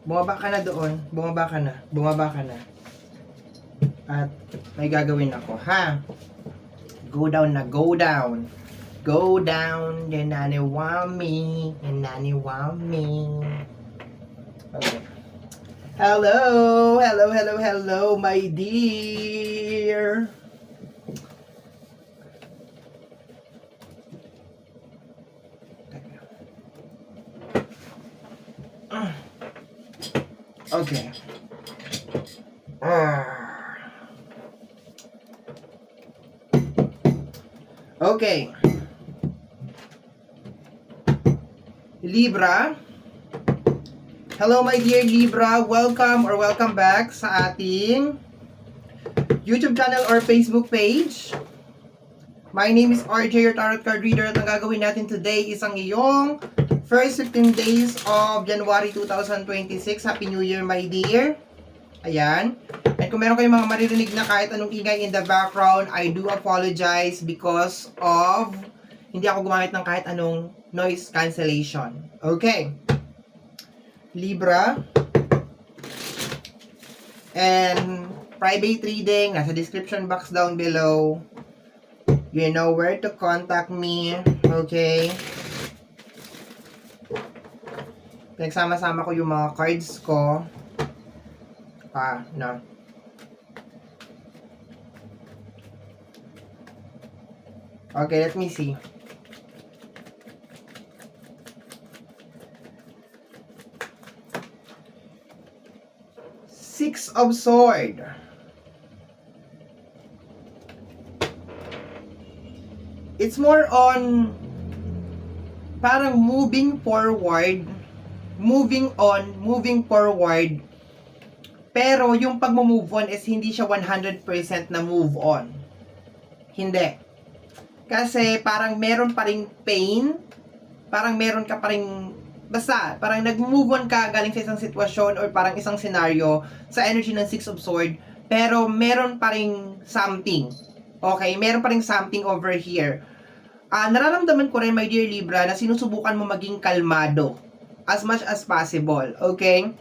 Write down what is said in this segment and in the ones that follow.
Bumaba ka na doon. Bumaba ka na. Bumaba ka na. At may gagawin ako, ha? Go down na, go down. Go down, your nanny want me. Your nanny want me. Okay. Hello, hello, hello, hello, my dear. Okay. Okay. Libra. Hello my dear Libra. Welcome or welcome back sa ating YouTube channel or Facebook page. My name is RJ, your Tarot Card Reader. At ang gagawin natin today is ang iyong first 15 days of January 2026. Happy New Year my dear. Ayan. At kung meron kayong mga maririnig na kahit anong ingay in the background, I do apologize because of hindi ako gumamit ng kahit anong noise cancellation. Okay. Libra. And private reading, nasa description box down below. You know where to contact me. Okay. Pinagsama-sama ko yung mga cards ko. No. Okay, let me see. Six of Swords. It's more on parang moving forward, moving on, moving forward. Pero yung pag-move on is hindi siya 100% na move on. Hindi. Kasi parang meron pa ring pain, parang meron ka pa ring, basta, parang nag-move on ka galing sa isang sitwasyon or parang isang scenario sa energy ng Six of Swords, pero meron pa ring something. Okay? Meron pa ring something over here. Nararamdaman ko rin, my dear Libra, na sinusubukan mo maging kalmado as much as possible. Okay?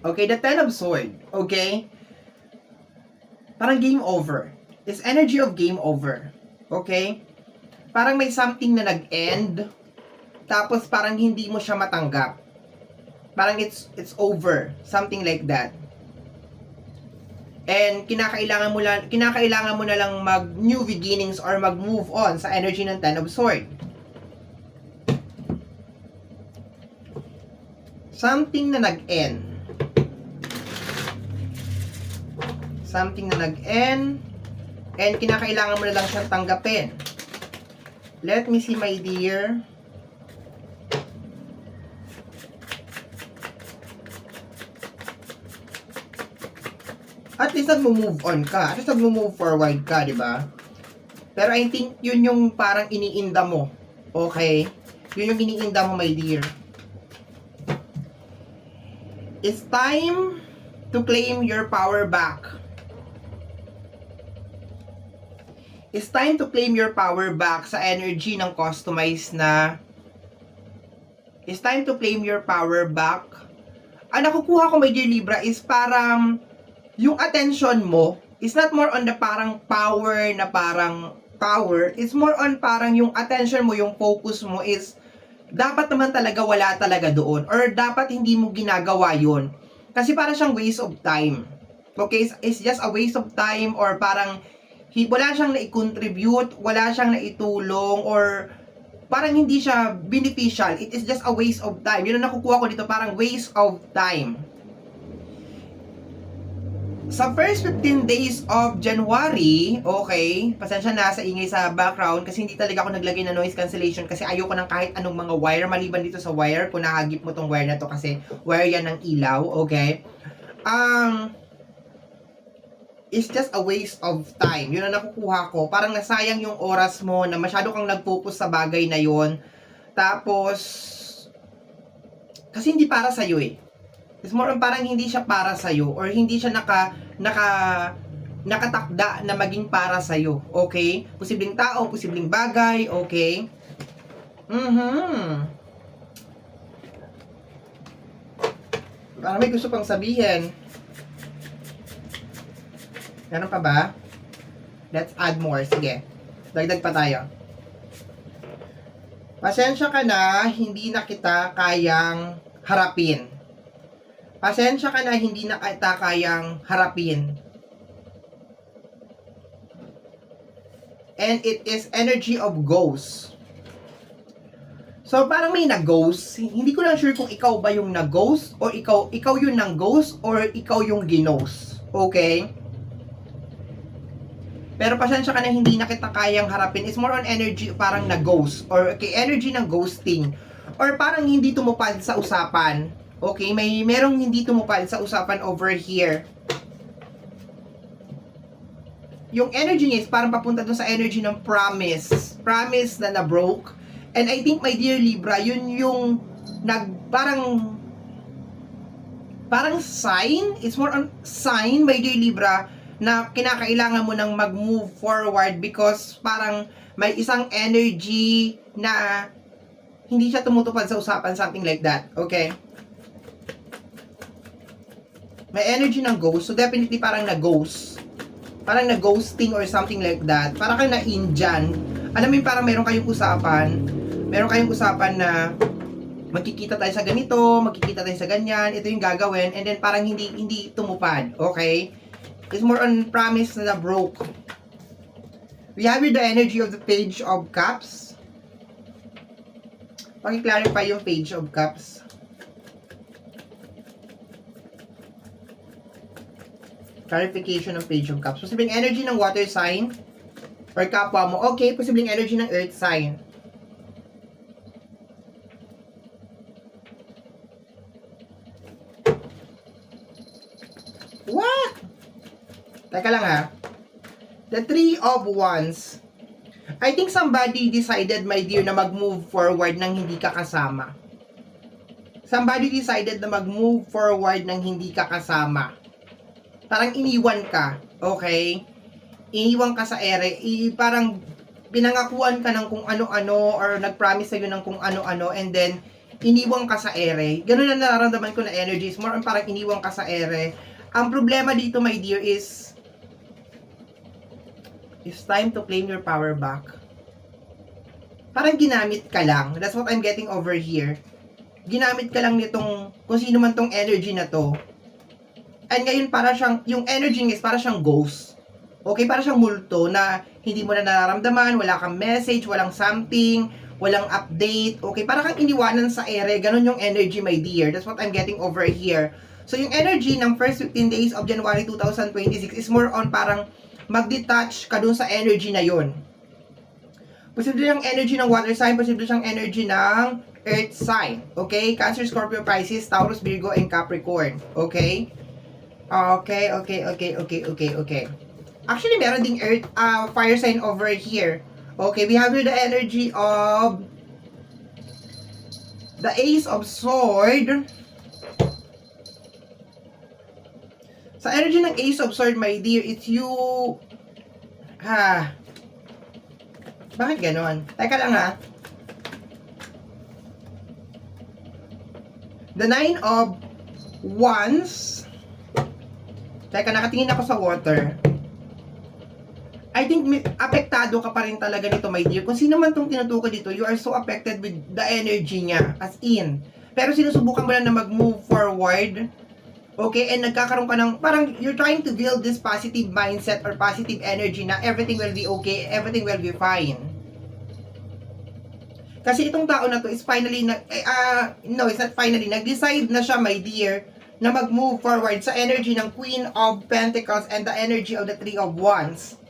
Okay, the Ten of Swords. Okay? Parang game over. It's energy of game over. Okay? Parang may something na nag-end, tapos parang hindi mo siya matanggap. Parang it's over. Something like that. And kinakailangan mo na lang mag new beginnings or mag-move on sa energy ng Ten of Swords. Something na nag-end. Something na nag-end. And kinakailangan mo na lang siyang tanggapin. Let me see, my dear. At least nag-move on ka. At least nag-move forward ka, di ba? Pero I think yun yung parang iniinda mo. Okay? Yun yung iniinda mo, my dear. It's time to claim your power back. It's time to claim your power back sa energy ng customized na. It's time to claim your power back. Ang nakukuha ko, my dear Libra, is parang yung attention mo is not more on the parang power na parang power. It's more on parang yung attention mo, yung focus mo is dapat naman talaga wala talaga doon. Or dapat hindi mo ginagawa yun. Kasi parang siyang waste of time. Okay? It's just a waste of time or parang wala siyang na-contribute, wala siyang naitulong, or parang hindi siya beneficial. It is just a waste of time. Yun ang nakukuha ko dito, parang waste of time. Sa first 15 days of January, okay, pasensya na sa ingay sa background kasi hindi talaga ako naglagay ng noise cancellation kasi ayoko ng kahit anong mga wire, maliban dito sa wire, kung nahagip mo tong wire na to kasi wire yan ng ilaw, okay? It's just a waste of time. Yun ang nakukuha ko. Parang nasayang yung oras mo na masyado kang nag-focus sa bagay na yon. Tapos, kasi hindi para sa'yo eh. It's more on parang hindi siya para sa'yo or hindi siya nakatakda na maging para sa'yo. Okay? Posibleng tao, posibleng bagay. Okay? Parang may gusto pang sabihin. Meron pa ba? Let's add more. Sige. Dagdag pa tayo. Pasensya ka na, hindi na kita kayang harapin. Pasensya ka na, hindi na kita kayang harapin. And it is energy of ghost. So, parang may nag-ghost. Hindi ko lang sure kung ikaw ba yung nag-ghost or ikaw yung nang-ghost or ikaw yung ginost. Okay? Pero pasensya ka na hindi na kita kayang harapin. It's more on energy parang nag-ghost or okay, energy ng ghosting. Or parang hindi tumupad sa usapan. Okay? Merong hindi tumupad sa usapan over here. Yung energy niya is parang papunta dun sa energy ng promise. Promise na na-broke. And I think, my dear Libra, yun yung parang sign. It's more on sign, my dear Libra, na kinakailangan mo nang mag-move forward because parang may isang energy na hindi siya tumutupad sa usapan, something like that. Okay? May energy ng ghost. So, definitely parang na-ghost. Parang na-ghosting or something like that. Parang kang na-Indian. Alam mo yung parang meron kayong usapan na magkikita tayo sa ganito, magkikita tayo sa ganyan, ito yung gagawin, and then parang hindi tumupad. Okay? It's more on promise na broke. We have here the energy of the Page of Cups. Paki-clarify yung Page of Cups. Clarification ng Page of Cups. Posibleng energy ng water sign or kapwa mo. Okay, posibleng energy ng earth sign. What? Teka lang ha. The Three of Wands. I think somebody decided, my dear, na mag-move forward nang hindi ka kasama. Somebody decided na mag-move forward nang hindi ka kasama. Parang iniwan ka, okay? Iniwan ka sa ere, parang pinangakuan ka ng kung ano-ano or nag-promise sa'yo ng kung ano-ano and then iniwan ka sa ere. Ganun na nararamdaman ko na energies. More on parang iniwan ka sa ere. Ang problema dito, my dear, is it's time to claim your power back. Parang ginamit ka lang. That's what I'm getting over here. Ginamit ka lang nitong, kung sino man tong energy na to. And ngayon para siyang, yung energy is para siyang ghost. Okay, para siyang multo na hindi mo na nararamdaman, wala kang message, walang something, walang update. Okay, para kang iniwanan sa ere, ganun yung energy, my dear. That's what I'm getting over here. So yung energy ng first 15 days of January 2026 is more on parang mag-detach ka dun sa energy na yun. Posible siyang energy ng water sign, posible siyang energy ng earth sign. Okay, Cancer, Scorpio, Pisces, Taurus, Virgo, and Capricorn. Okay? Okay. Actually, meron ding earth, fire sign over here. Okay, we have here the energy of the Ace of Sword. Sa energy ng Ace of Sword, my dear, it's you. Bakit ganon? Teka lang ha. The Nine of Wands. Teka, nakatingin ako sa water. I think apektado ka pa rin talaga nito, my dear. Kung sino man tong tinutukoy dito, you are so affected with the energy niya, as in. Pero sinusubukan mo lang na mag-move forward. Okay, and nagkakaroon ka ng, parang you're trying to build this positive mindset or positive energy na everything will be okay, everything will be fine. Kasi itong tao na to is finally, no, it's not finally, nag-decide na siya, my dear, na mag-move forward sa energy ng Queen of Pentacles and the energy of the Three of Wands.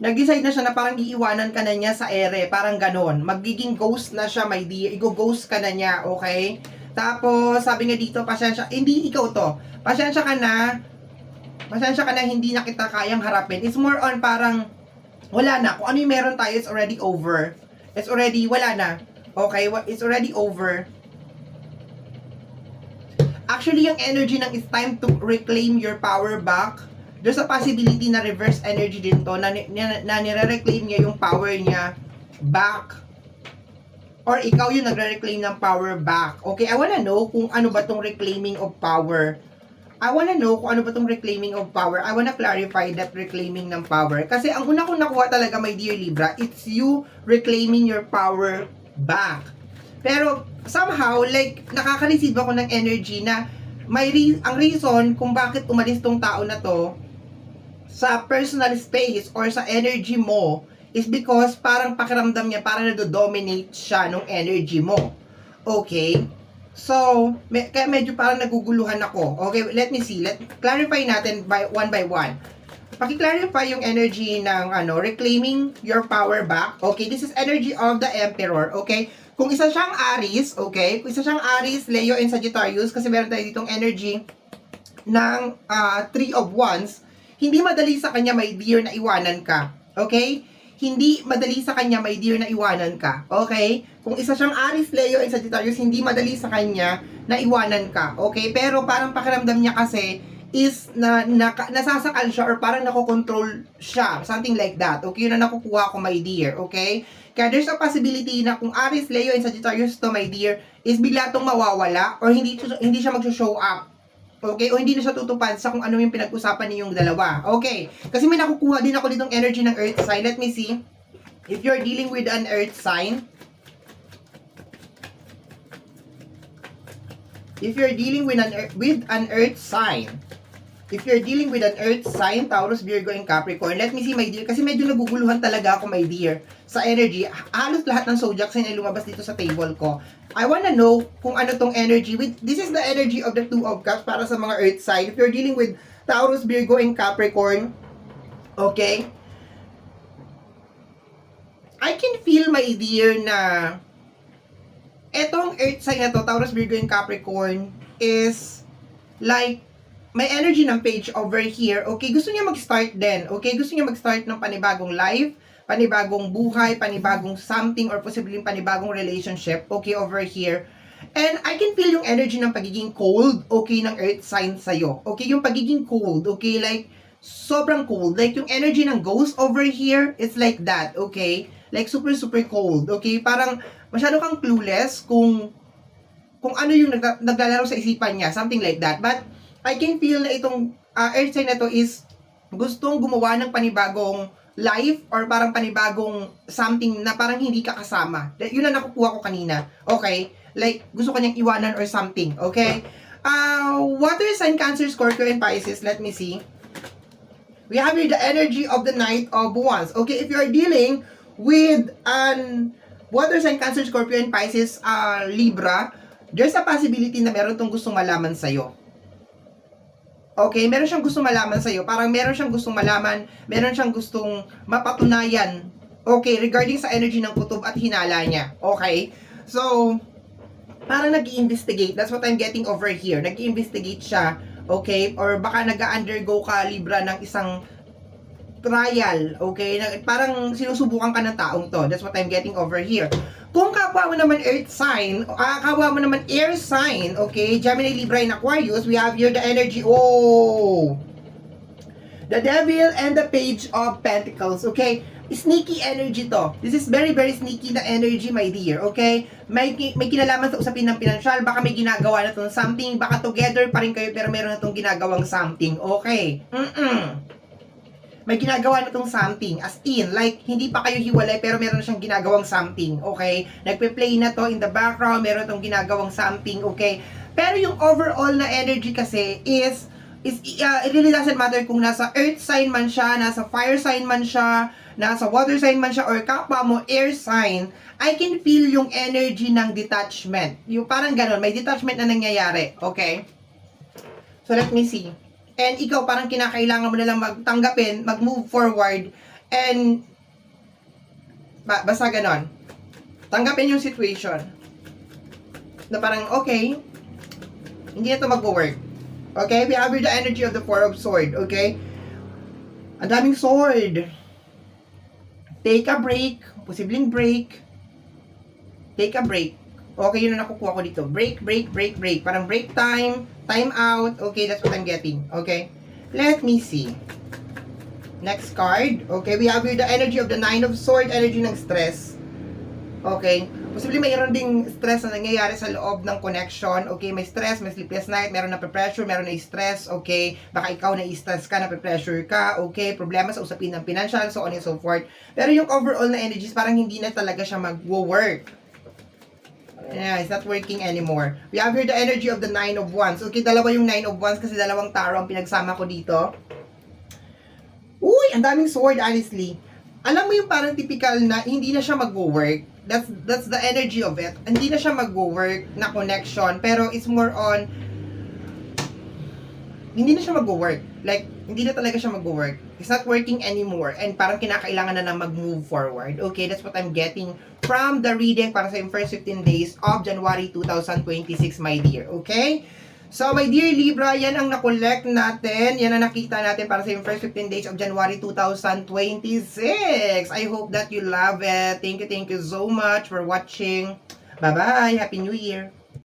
Nag-decide na siya na parang iiwanan ka na niya sa ere, parang ganon. Magiging ghost na siya, my dear. Igo-ghost ka na niya, okay? Tapos, sabi nga dito, pasensya, hindi ikaw to. Pasensya ka na hindi na kita kayang harapin. It's more on parang, wala na. Kung ano yung meron tayo, it's already over. It's already, wala na. Okay? It's already over. Actually, yung energy ng it's time to reclaim your power back, there's a possibility na reverse energy din to, na nire-reclaim niya yung power niya back. or ikaw yung nagre-reclaim ng power back. Okay, I wanna know kung ano ba tong reclaiming of power. I wanna know kung ano ba tong reclaiming of power. I wanna clarify that reclaiming ng power. Kasi ang una kong nakuha talaga, my dear Libra, it's you reclaiming your power back. Pero somehow, like, nakaka-receive ako ng energy na ang reason kung bakit umalis tong tao na to sa personal space or sa energy mo is because parang pakiramdam niya, parang nado-dominate siya ng energy mo. Okay? So, kaya medyo parang naguguluhan ako. Okay, let me see. Clarify natin one by one. Paki-clarify yung energy ng reclaiming your power back. Okay, this is energy of the Emperor. Okay? Kung isa siyang Aries, okay? Kung isa siyang Aries, Leo, and Sagittarius, kasi meron tayo ditong energy ng Three of Wands, hindi madali sa kanya, my dear, na iwanan ka. Okay? Hindi madali sa kanya, my dear, na iwanan ka. Okay? Kung isa siyang Aries, Leo, and Sagittarius, hindi madali sa kanya na iwanan ka. Okay? Pero parang pakiramdam niya kasi is nasasakal siya or parang nakokontrol siya. Something like that. Okay? Yun na nakukuha ko, my dear. Okay? Kaya there's a possibility na kung Aries, Leo, and Sagittarius to, my dear, is bigla tong mawawala or hindi siya mag-show up. Okay? O hindi na siya tutupad sa kung ano yung pinag-usapan niyong dalawa. Okay. Kasi may nakukuha din ako ditong energy ng earth sign. Let me see. If you're dealing with an earth sign. If you're dealing with an earth sign. If you're dealing with an earth sign, Taurus, Virgo, and Capricorn. Let me see, my dear. Kasi medyo naguguluhan talaga ako, my dear, sa energy. Halos lahat ng zodiac sign ay lumabas dito sa table ko. I wanna know kung ano tong energy. This is the energy of the Two of Cups para sa mga earth sign. If you're dealing with Taurus, Virgo, and Capricorn, okay? I can feel, my dear, na etong earth sign na to, Taurus, Virgo, and Capricorn, is like, may energy ng page over here. Okay, gusto niya mag-start din. Okay, gusto niya mag-start ng panibagong life, panibagong buhay, panibagong something, or posibleng panibagong relationship. Okay, over here. And I can feel yung energy ng pagiging cold, okay, ng earth sign sa'yo. Okay, yung pagiging cold, okay, like, sobrang cold. Like, yung energy ng ghost over here, it's like that, okay? Like, super, super cold, okay? Parang, masyado kang clueless kung ano yung naglalaro sa isipan niya, something like that. But, I can feel na itong earth sign na to is gustong gumawa ng panibagong life or parang panibagong something na parang hindi ka kasama. Yun ang nakukuha ko kanina. Okay? Like, gusto kanyang iwanan or something. Okay? Water sign, Cancer, Scorpio, and Pisces. Let me see. We have here the energy of the Knight of Wands. Okay? If you are dealing with an water sign, Cancer, Scorpio, and Pisces, Libra, there's a possibility na meron tong gustong malaman sa'yo. Okay, meron siyang gustong malaman sa'yo. Parang meron siyang gustong malaman, meron siyang gustong mapatunayan. Okay, regarding sa energy ng kutob at hinala niya. Okay? So, parang nag-i-investigate. That's what I'm getting over here. Nag-i-investigate siya. Okay? Or baka nag-undergo ka, Libra, ng isang trial. Okay? Parang sinusubukan ka ng taong to. That's what I'm getting over here. Kung kapwa mo naman earth sign, kapwa mo naman air sign, okay, Gemini, Libra, and Aquarius, we have here the energy, the Devil and the Page of Pentacles, okay? Sneaky energy to. This is very, very sneaky na energy, my dear, okay? May kinalaman sa usapin ng pinansyal, baka may ginagawa na itong something, baka together pa rin kayo, pero meron na itong ginagawang something, okay? May ginagawa na tong something, as in, like, hindi pa kayo hiwalay, pero meron na siyang ginagawang something, okay? Nagpe-play na to in the background, meron tong ginagawang something, okay? Pero yung overall na energy kasi is it really doesn't matter kung nasa earth sign man siya, nasa fire sign man siya, nasa water sign man siya, or kapwa mo air sign, I can feel yung energy ng detachment. Yung parang ganun, may detachment na nangyayari, okay? So, let me see. And ikaw, parang kinakailangan mo na lang magtanggapin, mag-move forward, and basta ganon. Tanggapin yung situation. Na parang, okay, hindi na ito mag-work. Okay? We have the energy of the Four of Swords. Okay? Ang daming sword. Take a break. Posibleng break. Take a break. Okay, yun na nakukuha ko dito. Break. Parang break time. Time out. Okay, that's what I'm getting. Okay? Let me see. Next card. Okay, we have here the energy of the Nine of Swords. Energy ng stress. Okay? Posible mayroon ding stress na nangyayari sa loob ng connection. Okay, may stress, may sleepless night, meron na pressure, meron na stress. Okay, baka ikaw na stress ka, na pressure ka. Okay, problema sa usapin ng financial, so on and so forth. Pero yung overall na energies, parang hindi na talaga siya mag-work. Yeah, it's not working anymore. We have here the energy of the Nine of Wands. Okay, dalawa yung Nine of Wands kasi dalawang tarot ang pinagsama ko dito. Uy, ang daming sword, honestly. Alam mo yung parang typical na hindi na siya mag-work. That's the energy of it. Hindi na siya mag-work na connection, pero it's more on hindi na siya mag-work. Like, hindi na talaga siya mag-work. It's not working anymore. And parang kinakailangan na mag-move forward. Okay, that's what I'm getting from the reading para sa first 15 days of January 2026, my dear. Okay? So, my dear Libra, yan ang na-collect natin. Yan ang nakita natin para sa first 15 days of January 2026. I hope that you love it. Thank you so much for watching. Bye-bye. Happy New Year.